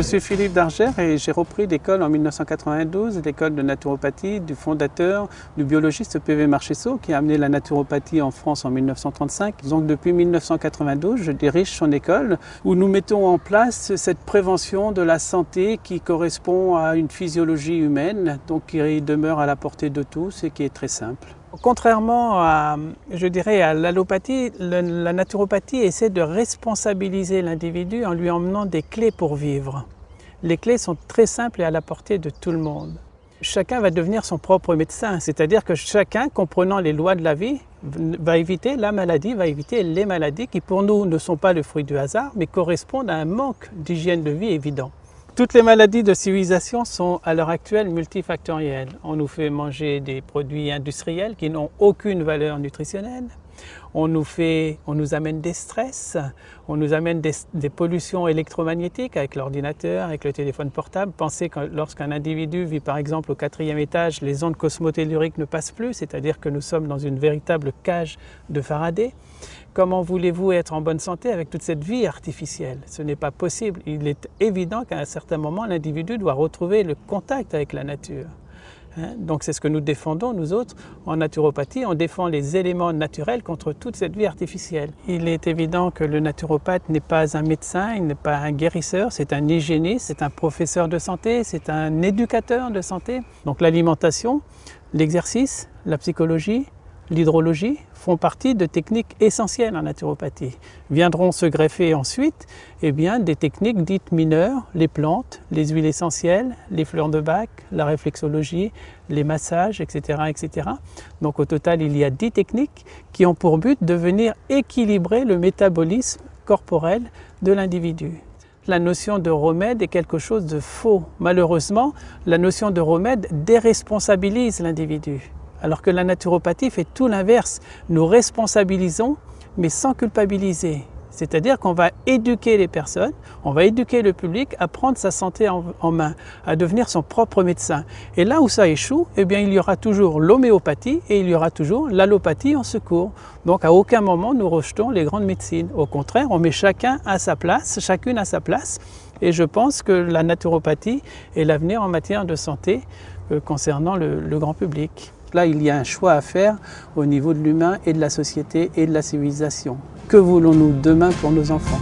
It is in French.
Je suis Philippe Dargère et j'ai repris l'école en 1992, l'école de naturopathie du fondateur, du biologiste P.V. Marchesso qui a amené la naturopathie en France en 1935. Donc depuis 1992, je dirige son école où nous mettons en place cette prévention de la santé qui correspond à une physiologie humaine, donc qui demeure à la portée de tous et qui est très simple. Contrairement à, je dirais, à l'allopathie, la naturopathie essaie de responsabiliser l'individu en lui emmenant des clés pour vivre. Les clés sont très simples et à la portée de tout le monde. Chacun va devenir son propre médecin, c'est-à-dire que chacun, comprenant les lois de la vie, va éviter la maladie, va éviter les maladies qui pour nous ne sont pas le fruit du hasard, mais correspondent à un manque d'hygiène de vie évident. Toutes les maladies de civilisation sont à l'heure actuelle multifactorielles. On nous fait manger des produits industriels qui n'ont aucune valeur nutritionnelle. On nous amène des stress, on nous amène des pollutions électromagnétiques avec l'ordinateur, avec le téléphone portable. Pensez que lorsqu'un individu vit par exemple au 4e étage, les ondes cosmotelluriques ne passent plus, c'est-à-dire que nous sommes dans une véritable cage de Faraday. Comment voulez-vous être en bonne santé avec toute cette vie artificielle? Ce n'est pas possible. Il est évident qu'à un certain moment, l'individu doit retrouver le contact avec la nature. Donc c'est ce que nous défendons, nous autres, en naturopathie. On défend les éléments naturels contre toute cette vie artificielle. Il est évident que le naturopathe n'est pas un médecin, il n'est pas un guérisseur, c'est un hygiéniste, c'est un professeur de santé, c'est un éducateur de santé. Donc l'alimentation, l'exercice, la psychologie, l'hydrologie font partie de techniques essentielles en naturopathie. Viendront se greffer ensuite des techniques dites mineures, les plantes, les huiles essentielles, les fleurs de bac, la réflexologie, les massages, etc., etc. Donc au total, il y a 10 techniques qui ont pour but de venir équilibrer le métabolisme corporel de l'individu. La notion de remède est quelque chose de faux. Malheureusement, la notion de remède déresponsabilise l'individu. Alors que la naturopathie fait tout l'inverse. Nous responsabilisons, mais sans culpabiliser. C'est-à-dire qu'on va éduquer les personnes, on va éduquer le public à prendre sa santé en main, à devenir son propre médecin. Et là où ça échoue, il y aura toujours l'homéopathie et il y aura toujours l'allopathie en secours. Donc à aucun moment nous rejetons les grandes médecines. Au contraire, on met chacun à sa place, chacune à sa place. Et je pense que la naturopathie est l'avenir en matière de santé concernant le grand public. Là, il y a un choix à faire au niveau de l'humain et de la société et de la civilisation. Que voulons-nous demain pour nos enfants ?